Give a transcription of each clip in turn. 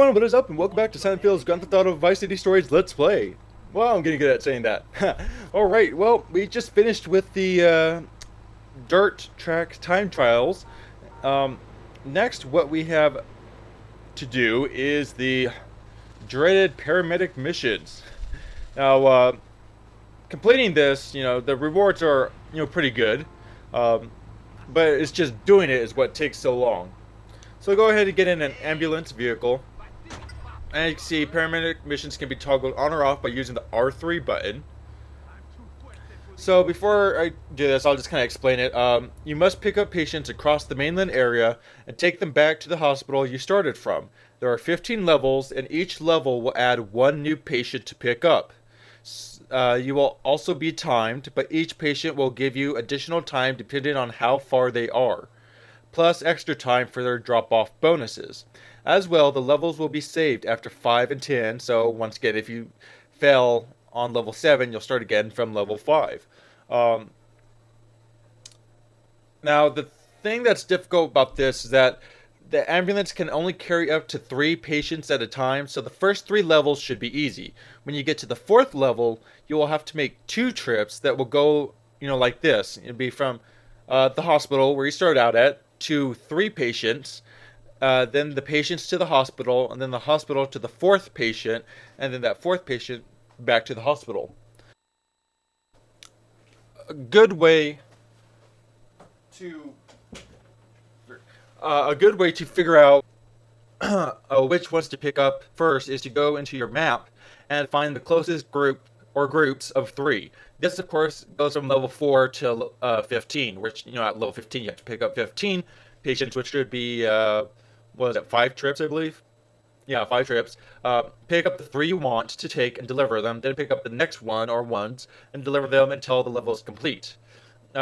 everyone, what is up, and welcome back to Seinfeld's Grand Theft Auto Vice City Stories Let's Play. Well, I'm getting good at saying that. Alright, well, we just finished with the dirt track time trials. Next, what we have to do is the dreaded paramedic missions. Now, completing this, the rewards are, pretty good. But it's just doing it is what takes so long. So go ahead and get in an ambulance vehicle. And you can see paramedic missions can be toggled on or off by using the R3 button. So before I do this, I'll just kind of explain it. You must pick up patients across the mainland area and take them back to the hospital you started from. There are 15 levels, and each level will add one new patient to pick up. You will also be timed, but each patient will give you additional time depending on how far they are, plus extra time for their drop-off bonuses. As well, the levels will be saved after 5 and 10, so once again, if you fail on level 7, you'll start again from level 5. Now, the thing that's difficult about this is that the ambulance can only carry up to 3 patients at a time, so the first 3 levels should be easy. When you get to the 4th level, you will have to make 2 trips that will go, like this. It'll be from the hospital where you start out at to 3 patients, then the patients to the hospital, and then the hospital to the 4th patient, and then that 4th patient back to the hospital. A good way to figure out which ones to pick up first is to go into your map and find the closest group or groups of 3. This, of course, goes from level 4 to 15, which, at level 15 you have to pick up 15 patients, which should be, 5 trips, I believe? Yeah, 5 trips. Pick up the 3 you want to take and deliver them, then pick up the next one or ones and deliver them until the level is complete.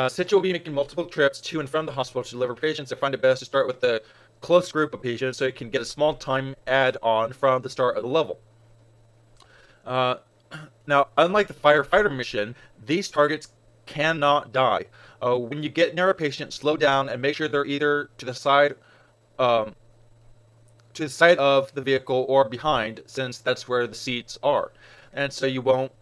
Since you'll be making multiple trips to and from the hospital to deliver patients, I find it best to start with the close group of patients so you can get a small time add-on from the start of the level. Now, unlike the firefighter mission, these targets cannot die. When you get near a patient, slow down and make sure they're either to the side of the vehicle or behind, since that's where the seats are, and so you won't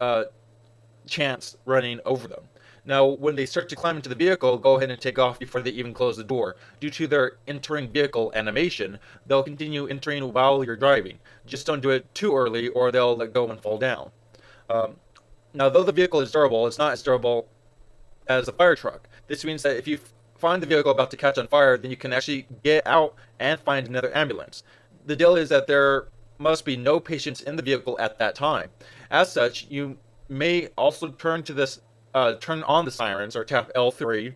chance running over them. Now, when they start to climb into the vehicle, go ahead and take off before they even close the door. Due to their entering vehicle animation, they'll continue entering while you're driving. Just don't do it too early or they'll let go and fall down. Now, though the vehicle is durable, it's not as durable as a fire truck. This means that if you find the vehicle about to catch on fire, then you can actually get out and find another ambulance. The deal is that there must be no patients in the vehicle at that time. As such, you may also turn on the sirens or tap L3,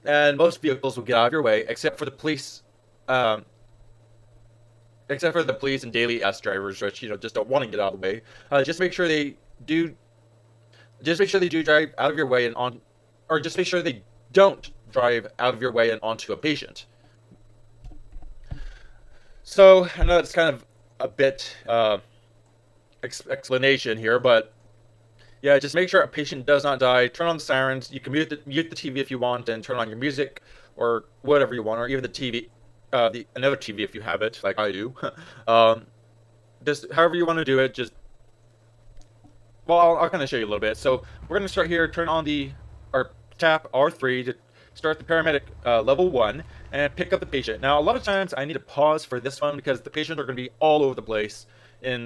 and most vehicles will get out of your way, except for the police and daily S drivers, which just don't want to get out of the way. Just make sure they do drive out of your way and on, or just make sure they don't drive out of your way and onto a patient. So I know it's kind of a bit explanation here, but yeah, just make sure a patient does not die. Turn on the sirens. You can mute the TV if you want, and turn on your music or whatever you want, or even the TV, another TV if you have it, like I do. Just however you want to do it. I'll kind of show you a little bit. So we're gonna start here. Tap R3 to start the paramedic level 1 and pick up the patient. Now, a lot of times I need to pause for this one because the patients are going to be all over the place in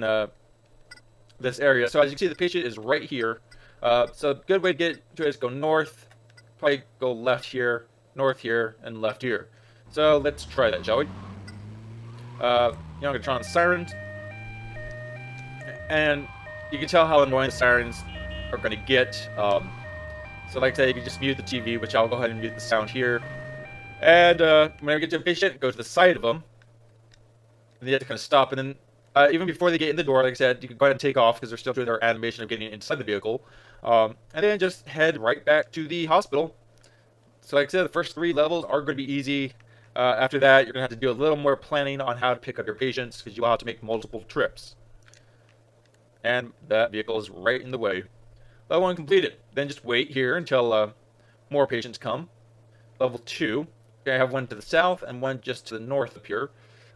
this area. So as you can see, the patient is right here. So a good way to get to it is go north, probably go left here, north here, and left here. So let's try that, shall we? I'm going to turn on the sirens. And you can tell how annoying the sirens are going to get. So like I said, you can just mute the TV, which I'll go ahead and mute the sound here. And whenever you get to a patient, go to the side of them. And then you have to kind of stop. And then even before they get in the door, like I said, you can go ahead and take off because they're still doing their animation of getting inside the vehicle. And then just head right back to the hospital. So like I said, the first 3 levels are going to be easy. After that, you're going to have to do a little more planning on how to pick up your patients because you will have to make multiple trips. And that vehicle is right in the way. Level 1 completed. Then just wait here until more patients come. Level 2. Okay, I have one to the south and one just to the north up here.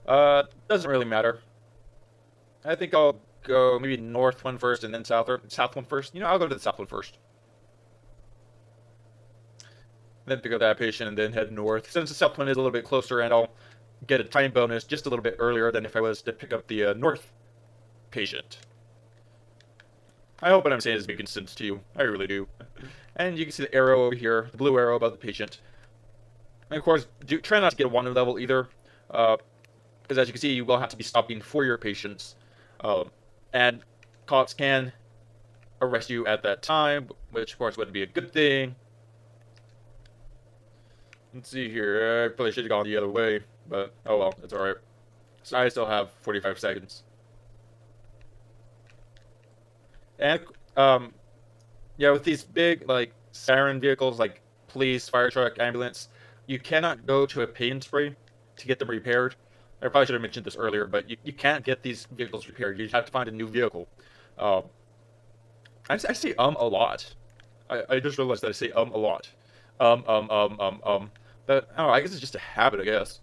Doesn't really matter. I think I'll go maybe north one first and then south, or south one first. I'll go to the south one first. Then pick up that patient and then head north. Since the south one is a little bit closer, and I'll get a time bonus just a little bit earlier than if I was to pick up the north patient. I hope what I'm saying is making sense to you. I really do. And you can see the arrow over here, the blue arrow above the patient. And of course, try not to get a wanted level either, because as you can see, you will have to be stopping for your patients. And cops can arrest you at that time, which of course wouldn't be a good thing. Let's see here. I probably should have gone the other way, but oh well, it's alright. So I still have 45 seconds. And yeah, with these big like siren vehicles like police, fire truck, ambulance, you cannot go to a paint spray to get them repaired. I probably should have mentioned this earlier, but you can't get these vehicles repaired. You have to find a new vehicle. I say a lot. I just realized that I say a lot. But I don't know, I guess it's just a habit, I guess.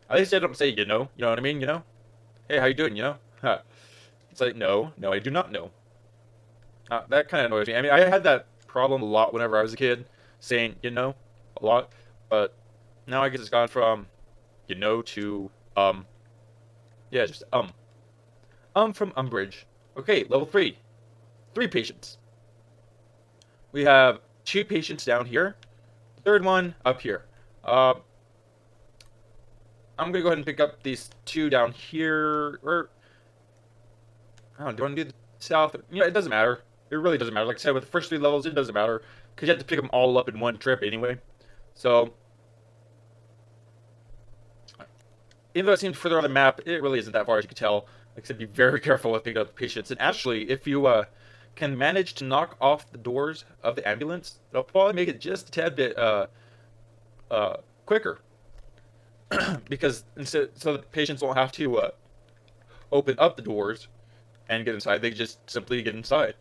At least I don't say, you know what I mean, Hey, how you doing, Huh. It's like, no, I do not know. That kind of annoys me. I mean, I had that problem a lot whenever I was a kid, saying, a lot. But now I guess it's gone from, to, yeah, just, from umbrage. Okay, level 3. 3 patients. We have 2 patients down here. Third one up here. I'm gonna go ahead and pick up these 2 down here, or I don't know, do I want to do the south? It doesn't matter. It really doesn't matter. Like I said, with the first 3 levels, it doesn't matter because you have to pick them all up in one trip anyway. So, even though it seems further on the map, it really isn't that far, as you can tell. Like I said, be very careful with picking up patients. And actually, if you can manage to knock off the doors of the ambulance, it'll probably make it just a tad bit quicker. Because so the patients won't have to open up the doors and get inside. They just simply get inside.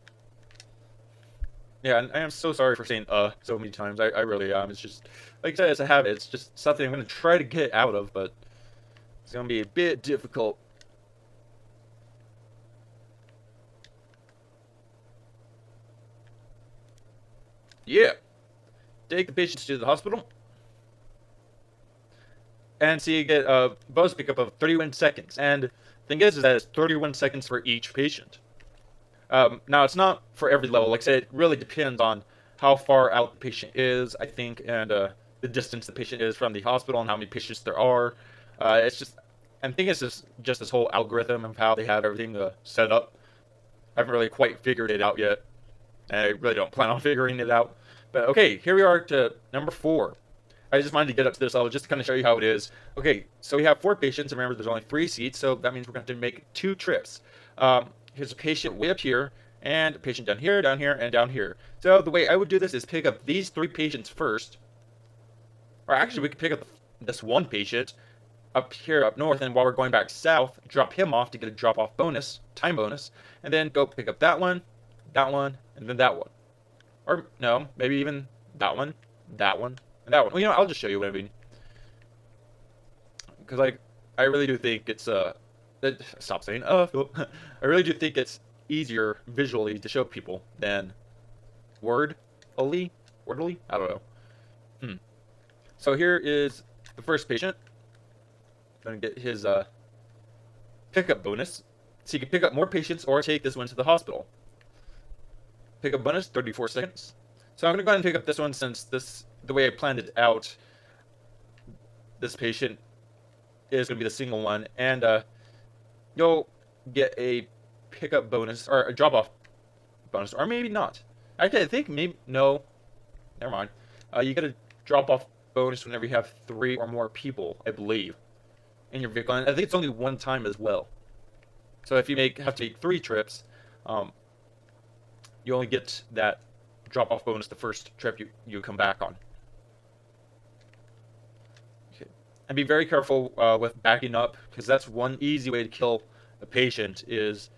Yeah, and I am so sorry for saying so many times. I really am. It's just, like I said, it's a habit. It's just something I'm going to try to get out of, but it's going to be a bit difficult. Yeah. Take the patients to the hospital. And so you get a bonus pickup of 31 seconds. And the thing is that it's 31 seconds for each patient. Now, it's not for every level. Like I said, it really depends on how far out the patient is, I think, and the distance the patient is from the hospital and how many patients there are. It's just, I think it's just this whole algorithm of how they have everything set up. I haven't really quite figured it out yet. And I really don't plan on figuring it out. But okay, here we are to number 4. I just wanted to get up to this level just to kind of show you how it is. Okay, so we have 4 patients. Remember, there's only 3 seats, so that means we're going to have to make 2 trips. Here's a patient way up here, and a patient down here, and down here. So the way I would do this is pick up these 3 patients first. Or actually, we could pick up this one patient up here, up north, and while we're going back south, drop him off to get a drop-off bonus, time bonus, and then go pick up that one, and then that one. Or, no, maybe even that one, and that one. Well, I'll just show you what I mean. Because, like, I really do think it's, stop saying, Philip. I really do think it's easier visually to show people than wordly? I don't know. So here is the first patient. Going to get his, pickup bonus. So you can pick up more patients or take this one to the hospital. Pickup bonus, 34 seconds. So I'm going to go ahead and pick up this one since the way I planned it out, this patient is going to be the single one, and you'll get a pickup bonus, or a drop-off bonus, or maybe not. Actually, I think maybe, no, never mind. You get a drop-off bonus whenever you have 3 or more people, I believe, in your vehicle, and I think it's only one time as well. So if you have to make 3 trips, you only get that drop-off bonus the first trip you come back on. Okay. And be very careful with backing up, because that's one easy way to kill a patient, is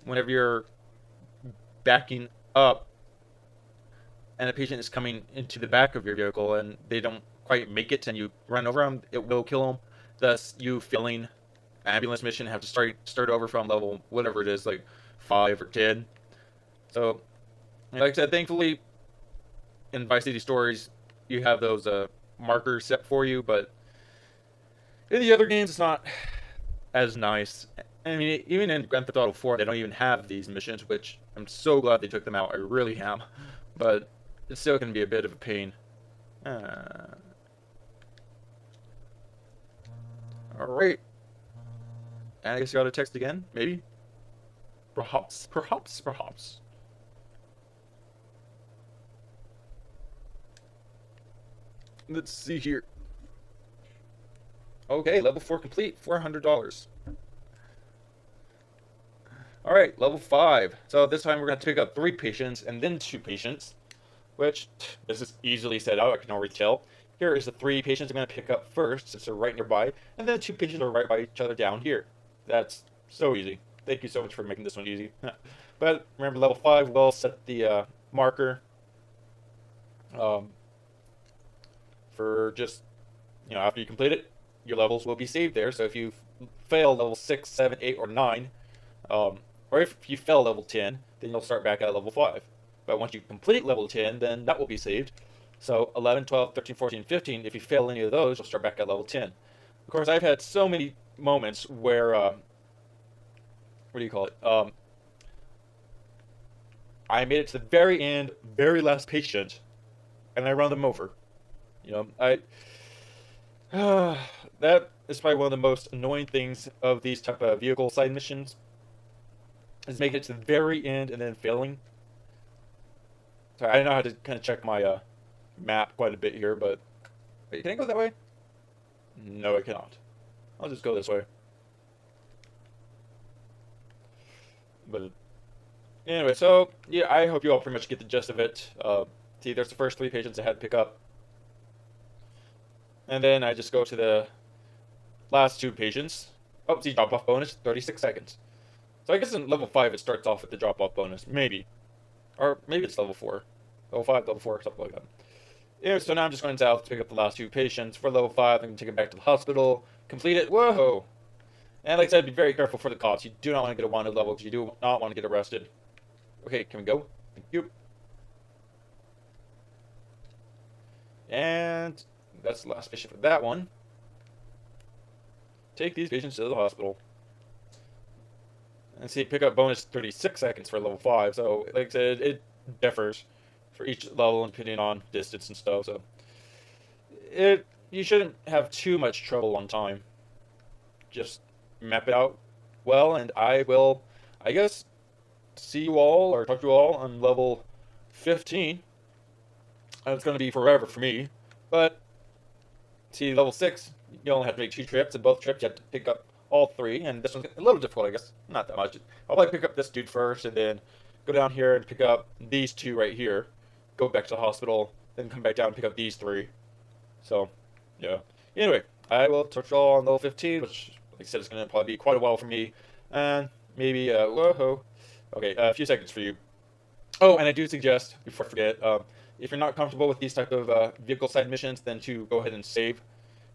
whenever you're backing up and a patient is coming into the back of your vehicle and they don't quite make it and you run over them, it will kill them, thus you failing ambulance mission, have to start over from level whatever it is, like 5 or 10. So, like I said, thankfully in Vice City Stories you have those markers set for you, but in the other games it's not as nice. I mean, even in Grand Theft Auto 4, they don't even have these missions, which I'm so glad they took them out. I really am. But it's still going to be a bit of a pain. Alright. And I guess you got a text again? Maybe? Perhaps. Perhaps. Perhaps. Let's see here. Okay, level 4 complete. $400. Alright, level 5. So this time we're going to pick up 3 patients and then 2 patients. Which, this is easily set out, I can already tell. Here is the 3 patients I'm going to pick up first, since they're right nearby. And then 2 patients are right by each other down here. That's so easy. Thank you so much for making this one easy. But remember, level 5 will set the marker for just, after you complete it, your levels will be saved there. So if you fail level 6, 7, 8, or 9, or if you fail level 10, then you'll start back at level 5. But once you complete level 10, then that will be saved. So 11, 12, 13, 14, 15, if you fail any of those, you'll start back at level 10. Of course, I've had so many moments where, what do you call it? I made it to the very end, very last patient, and I run them over. That is probably one of the most annoying things of these type of vehicle side missions, is making it to the very end and then failing. Sorry, I know how to kind of check my map quite a bit here, but wait, can I go that way? No, I cannot. I'll just go this way. But anyway, so yeah, I hope you all pretty much get the gist of it. See, there's the first 3 patients I had to pick up, and then I just go to the last 2 patients. Oh, see, drop-off bonus, 36 seconds. So I guess in level 5 it starts off with the drop-off bonus, maybe. Or maybe it's level 4. Level 5, level 4, something like that. Anyway, so now I'm just going south to pick up the last 2 patients. For level 5, I'm going to take it back to the hospital, complete it. Whoa! And like I said, be very careful for the cops. You do not want to get a wanted level, because you do not want to get arrested. Okay, can we go? Thank you. And that's the last patient for that one. Take these patients to the hospital. And see, pick up bonus 36 seconds for level 5. So, like I said, it differs for each level depending on distance and stuff. So, you shouldn't have too much trouble on time. Just map it out well, and I will, I guess, see you all or talk to you all on level 15. And it's going to be forever for me. But, see, level 6, you only have to make 2 trips, and both trips you have to pick up all 3, and this one's a little difficult, I guess. Not that much. I'll probably pick up this dude first, and then go down here and pick up these 2 right here. Go back to the hospital, then come back down and pick up these 3. So, yeah. Anyway, I will touch all on level 15, which, like I said, is going to probably be quite a while for me. And maybe, whoa. Okay, a few seconds for you. Oh, and I do suggest, before I forget, if you're not comfortable with these type of vehicle side missions, then to go ahead and save.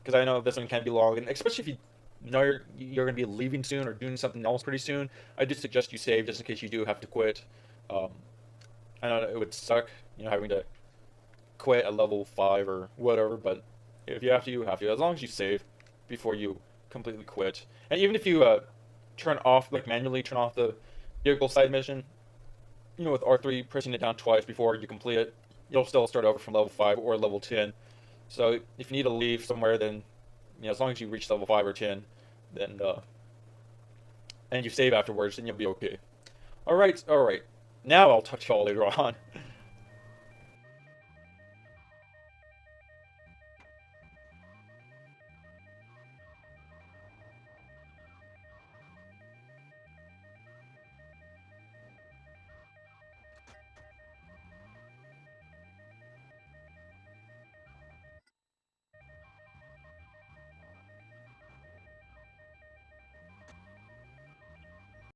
Because I know this one can be long, and especially if you know you're going to be leaving soon or doing something else pretty soon, I do suggest you save just in case you do have to quit. I know it would suck, having to quit at level 5 or whatever, but if you have to, you have to. As long as you save before you completely quit. And even if you manually turn off the vehicle side mission, with R3 pressing it down twice before you complete it, you'll still start over from level 5 or level 10. So if you need to leave somewhere, then as long as you reach level 5 or 10, then and you save afterwards, then you'll be okay. Alright. Now I'll touch you all later on.